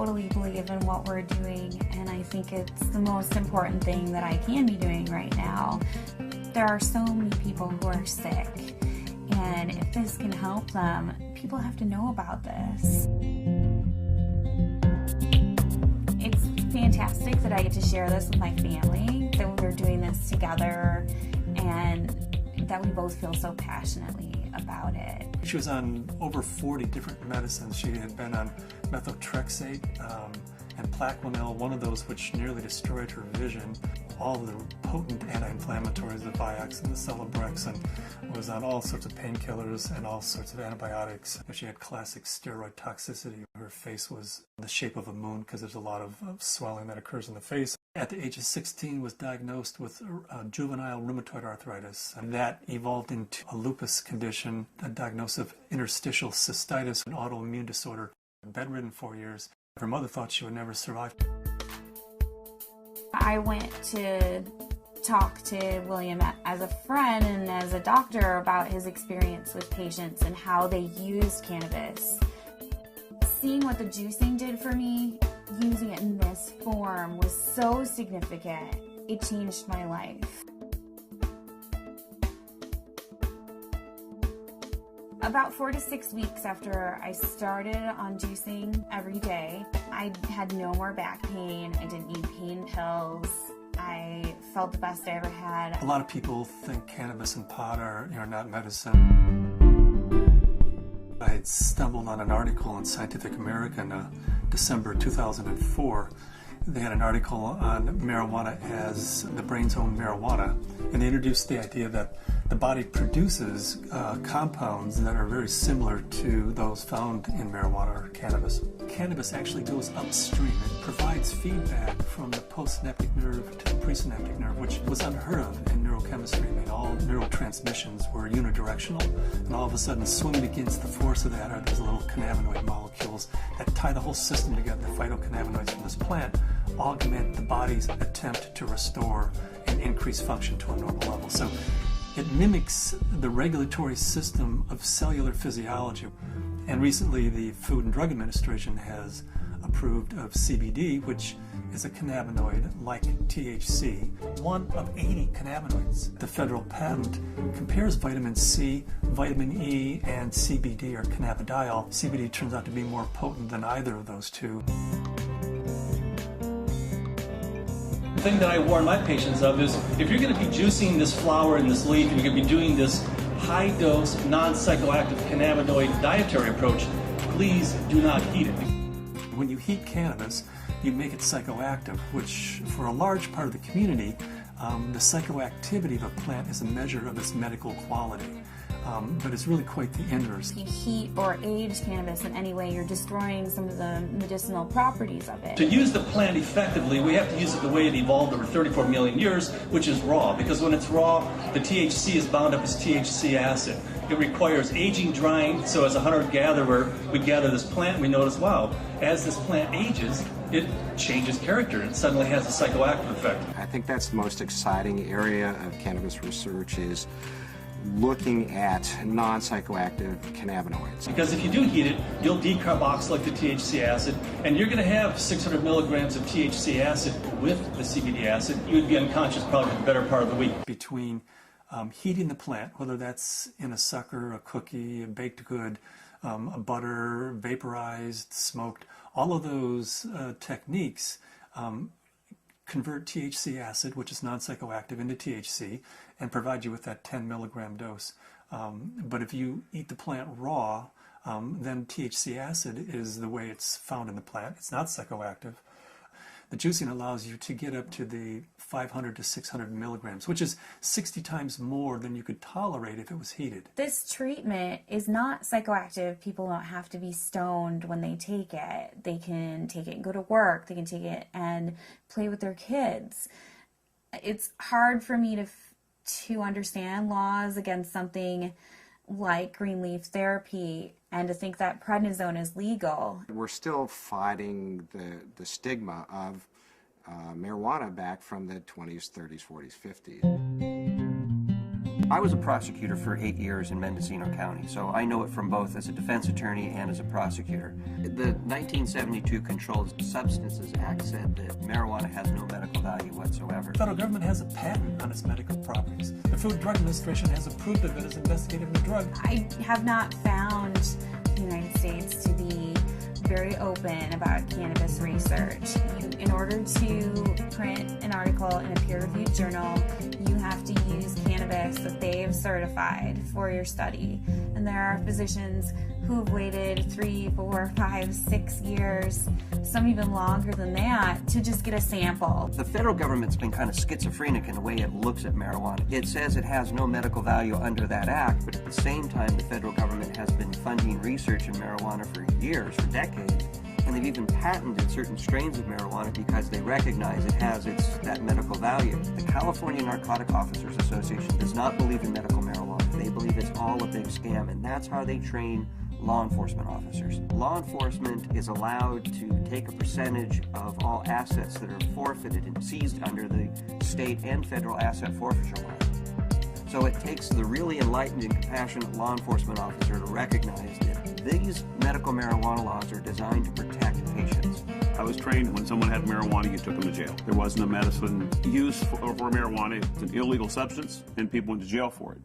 totally believe in what we're doing, and I think it's the most important thing that I can be doing right now. There are so many people who are sick, and if this can help them, people have to know about this. It's fantastic that I get to share this with my family, that we're doing this together, and that we both feel so passionately about it. She was on over 40 different medicines. She had been on methotrexate and Plaquenil, one of those which nearly destroyed her vision. All the potent anti-inflammatories, the Vioxx and the Celebrex, and was on all sorts of painkillers and all sorts of antibiotics. She had classic steroid toxicity. Her face was the shape of a moon because there's a lot of swelling that occurs in the face. At the age of 16 was diagnosed with juvenile rheumatoid arthritis, and that evolved into a lupus condition, a diagnosis of interstitial cystitis, an autoimmune disorder. Bedridden 4 years. Her mother thought she would never survive. I went to talk to William as a friend and as a doctor about his experience with patients and how they used cannabis. Seeing what the juicing did for me, using it in this form, was so significant. It changed my life. About 4 to 6 weeks after I started on juicing every day, I had no more back pain. I didn't need pain pills. I felt the best I ever had. A lot of people think cannabis and pot are not medicine. I had stumbled on an article in Scientific American, December 2004. They had an article on marijuana as the brain's own marijuana, and they introduced the idea that the body produces compounds that are very similar to those found in marijuana or cannabis. Cannabis actually goes upstream. It provides feedback from the postsynaptic nerve to the presynaptic nerve, which was unheard of in neurochemistry. I mean, all neurotransmissions were unidirectional, and all of a sudden, swimming against the force of that are these little cannabinoid molecules that tie the whole system together. The phytocannabinoids from this plant augment the body's attempt to restore and increase function to a normal level. So it mimics the regulatory system of cellular physiology. And recently the Food and Drug Administration has approved of CBD, which is a cannabinoid like THC, one of 80 cannabinoids. The federal patent compares vitamin C, vitamin E, and CBD, or cannabidiol. CBD turns out to be more potent than either of those two. The thing that I warn my patients of is, if you're going to be juicing this flower and this leaf, and you're going to be doing this high-dose, non-psychoactive cannabinoid dietary approach, please do not heat it. When you heat cannabis, you make it psychoactive, which for a large part of the community, the psychoactivity of a plant is a measure of its medical quality. But it's really quite the inverse. If you heat or age cannabis in any way, you're destroying some of the medicinal properties of it. To use the plant effectively, we have to use it the way it evolved over 34 million years, which is raw. Because when it's raw, the THC is bound up as THC acid. It requires aging, drying, so as a hunter-gatherer, we gather this plant and we notice, wow, as this plant ages, it changes character. It suddenly has a psychoactive effect. I think that's the most exciting area of cannabis research, is looking at non-psychoactive cannabinoids. Because if you do heat it, you'll decarboxylate the THC acid, and you're going to have 600 milligrams of THC acid with the CBD acid. You would be unconscious probably for the better part of the week. Between heating the plant, whether that's in a sucker, a cookie, a baked good, a butter, vaporized, smoked, all of those techniques convert THC acid, which is non-psychoactive, into THC and provide you with that 10 milligram dose. But if you eat the plant raw, then THC acid is the way it's found in the plant. It's not psychoactive. The juicing allows you to get up to the 500 to 600 milligrams, which is 60 times more than you could tolerate if it was heated. This treatment is not psychoactive. People don't have to be stoned when they take it. They can take it and go to work. They can take it and play with their kids. It's hard for me to understand laws against something like green leaf therapy and to think that prednisone is legal. We're still fighting the stigma of marijuana back from the 20s, 30s, 40s, 50s. I was a prosecutor for 8 years in Mendocino County, so I know it from both as a defense attorney and as a prosecutor. The 1972 Controlled Substances Act said that marijuana has no medical value whatsoever. The federal government has a patent on its medical properties. The Food and Drug Administration has approved of it as investigative new drug. I have not found the United States to be very open about cannabis research. In order to print an article in a peer-reviewed journal, you have to use cannabis that they have certified for your study. And there are physicians who have waited 3, 4, 5, 6 years, some even longer than that, to just get a sample. The federal government's been kind of schizophrenic in the way it looks at marijuana. It says it has no medical value under that act, but at the same time, the federal government has been funding research in marijuana for years, for decades, and they've even patented certain strains of marijuana because they recognize it has that medical value. The California Narcotic Officers Association does not believe in medical marijuana. They believe it's all a big scam, and that's how they train law enforcement officers. Law enforcement is allowed to take a percentage of all assets that are forfeited and seized under the state and federal asset forfeiture laws. So it takes the really enlightened and compassionate law enforcement officer to recognize that these medical marijuana laws are designed to protect patients. I was trained when someone had marijuana, you took them to jail. There wasn't a medicine use for marijuana. It's an illegal substance, and people went to jail for it.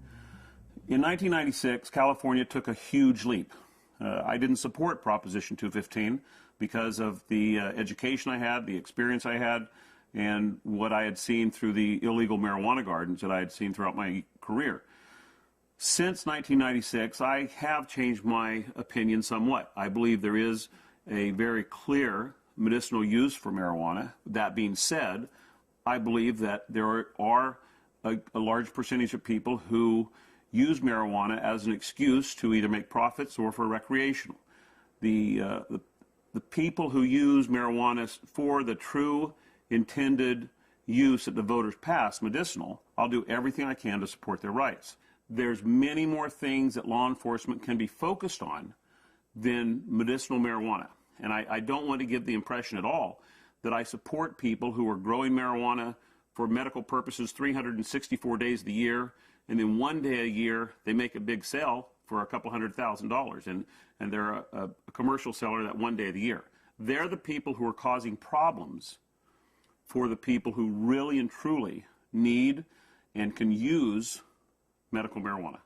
In 1996, California took a huge leap. I didn't support Proposition 215 because of the education I had, the experience I had, and what I had seen through the illegal marijuana gardens that I had seen throughout my career. Since 1996, I have changed my opinion somewhat. I believe there is a very clear medicinal use for marijuana. That being said, I believe that there are a large percentage of people who use marijuana as an excuse to either make profits or for recreational. The people who use marijuana for the true intended use that the voters passed, medicinal, I'll do everything I can to support their rights. There's many more things that law enforcement can be focused on than medicinal marijuana. And I don't want to give the impression at all that I support people who are growing marijuana for medical purposes 364 days of the year, and then one day a year they make a big sale for a couple $100,000, and they're a commercial seller that one day of the year. They're the people who are causing problems for the people who really and truly need and can use medical marijuana.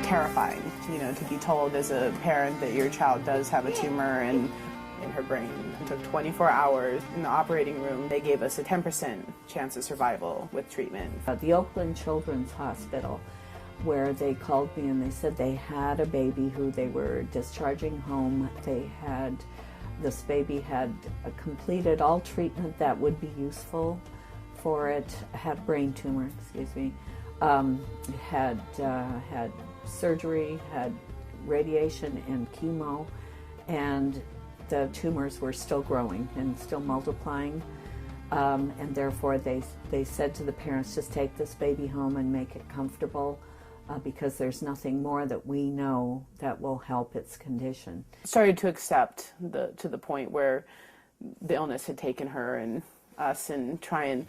Terrifying, to be told as a parent that your child does have a tumor in her brain. It took 24 hours in the operating room. They gave us a 10% chance of survival with treatment. The Oakland Children's Hospital, where they called me and they said they had a baby who they were discharging home. This baby had completed all treatment that would be useful for it, had a brain tumor, had surgery, had radiation and chemo, and the tumors were still growing and still multiplying, and therefore they said to the parents, just take this baby home and make it comfortable, because there's nothing more that we know that will help its condition. Started to accept to the point where the illness had taken her and us, and try and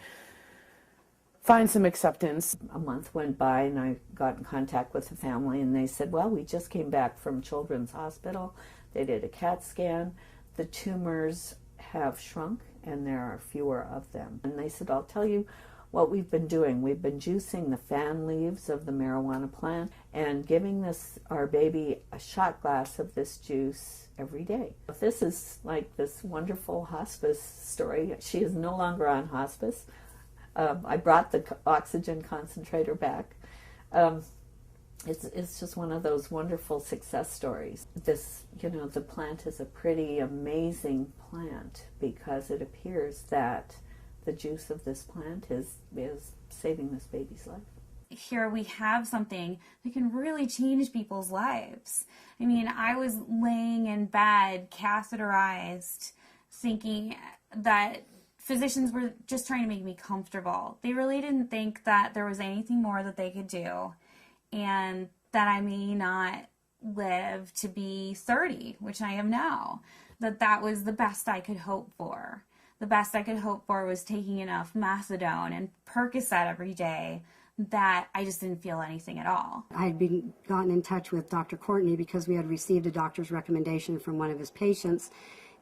find some acceptance. A month went by and I got in contact with the family, and they said, well, we just came back from Children's Hospital. They did a CAT scan. The tumors have shrunk and there are fewer of them. And they said, I'll tell you what we've been doing. We've been juicing the fan leaves of the marijuana plant and giving our baby a shot glass of this juice every day. This is like this wonderful hospice story. She is no longer on hospice. I brought the oxygen concentrator back. It's just one of those wonderful success stories. The plant is a pretty amazing plant because it appears that the juice of this plant is saving this baby's life. Here we have something that can really change people's lives. I mean, I was laying in bed, catheterized, thinking that physicians were just trying to make me comfortable. They really didn't think that there was anything more that they could do, and that I may not live to be 30, which I am now. That was the best I could hope for. the best I could hope for was taking enough methadone and Percocet every day that I just didn't feel anything at all. I had gotten in touch with Dr. Courtney because we had received a doctor's recommendation from one of his patients,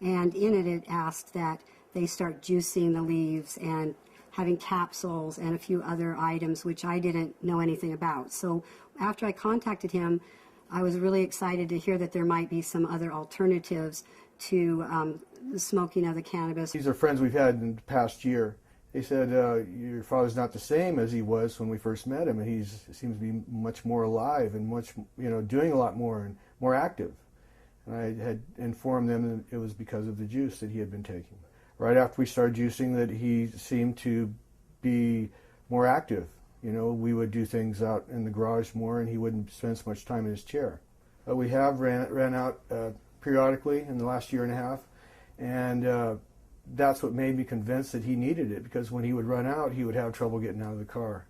and in it asked that they start juicing the leaves and having capsules and a few other items which I didn't know anything about. So after I contacted him, I was really excited to hear that there might be some other alternatives to the smoking of the cannabis. These are friends we've had in the past year. They said, your father's not the same as he was when we first met him, and he seems to be much more alive and much, doing a lot more and more active. And I had informed them that it was because of the juice that he had been taking. Right after we started juicing, that he seemed to be more active. We would do things out in the garage more, and he wouldn't spend so much time in his chair. We have ran out periodically in the last year and a half, and that's what made me convinced that he needed it, because when he would run out, he would have trouble getting out of the car.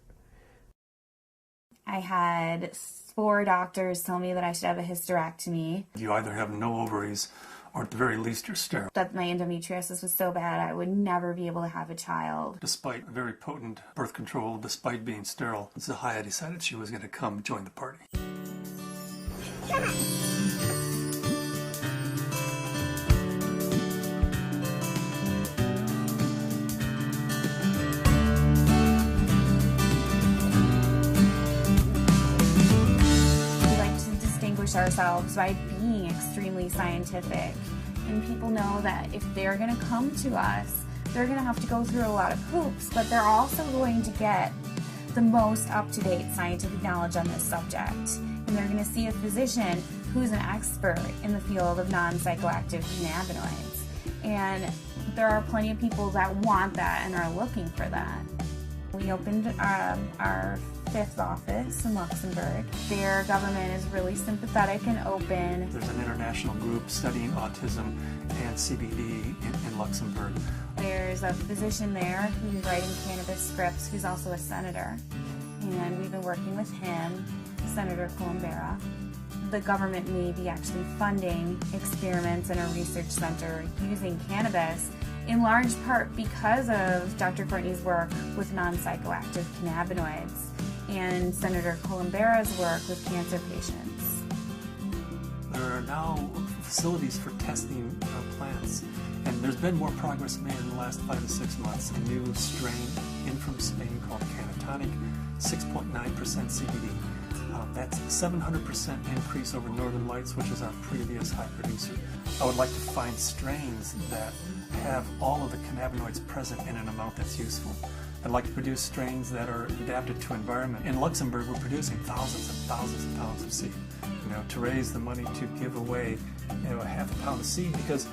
I had 4 doctors tell me that I should have a hysterectomy. You either have no ovaries, or at the very least you're sterile. That my endometriosis was so bad I would never be able to have a child. Despite very potent birth control, despite being sterile, Zahaya decided she was going to come join the party. Ourselves by being extremely scientific, and people know that if they're going to come to us, they're going to have to go through a lot of hoops, but they're also going to get the most up-to-date scientific knowledge on this subject, and they're going to see a physician who's an expert in the field of non-psychoactive cannabinoids. And there are plenty of people that want that and are looking for that. We opened our 5th office in Luxembourg. Their government is really sympathetic and open. There's an international group studying autism and CBD in Luxembourg. There's a physician there who's writing cannabis scripts, who's also a senator. And we've been working with him, Senator Colombera. The government may be actually funding experiments in a research center using cannabis, in large part because of Dr. Courtney's work with non-psychoactive cannabinoids and Senator Colombera's work with cancer patients. There are now facilities for testing plants, and there's been more progress made in the last 5 to 6 months. A new strain in from Spain called Cannatonic, 6.9% CBD. That's a 700% increase over Northern Lights, which is our previous high producer. I would like to find strains that have all of the cannabinoids present in an amount that's useful. I'd like to produce strains that are adapted to environment. In Luxembourg, we're producing thousands and thousands of pounds of seed, to raise the money to give away, half a pound of seed, because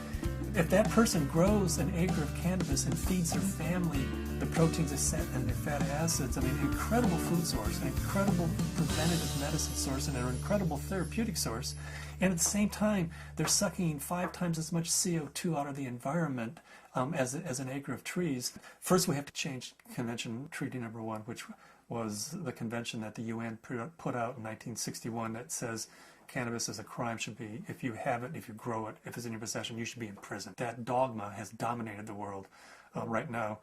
if that person grows an acre of cannabis and feeds their family the proteins and the fatty acids, incredible food source, an incredible preventative medicine source, and an incredible therapeutic source. And at the same time, they're sucking 5 times as much CO2 out of the environment as an acre of trees. First, we have to change Convention Treaty Number 1, which was the convention that the UN put out in 1961 that says cannabis as a crime should be, if you have it, if you grow it, if it's in your possession, you should be in prison. That dogma has dominated the world right now.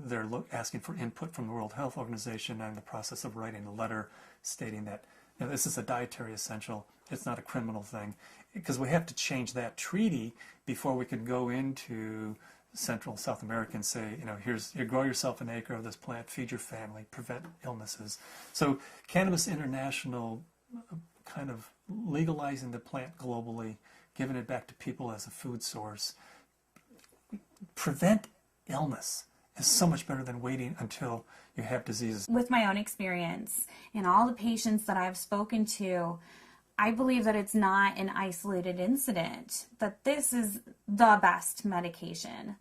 They're asking for input from the World Health Organization. I'm in the process of writing a letter stating that this is a dietary essential. It's not a criminal thing, because we have to change that treaty before we can go into Central and South America and say, you grow yourself an acre of this plant, feed your family, prevent illnesses. So Cannabis International kind of legalizing the plant globally, giving it back to people as a food source, prevent illness is so much better than waiting until you have diseases. With my own experience and all the patients that I've spoken to, I believe that it's not an isolated incident, that this is the best medication.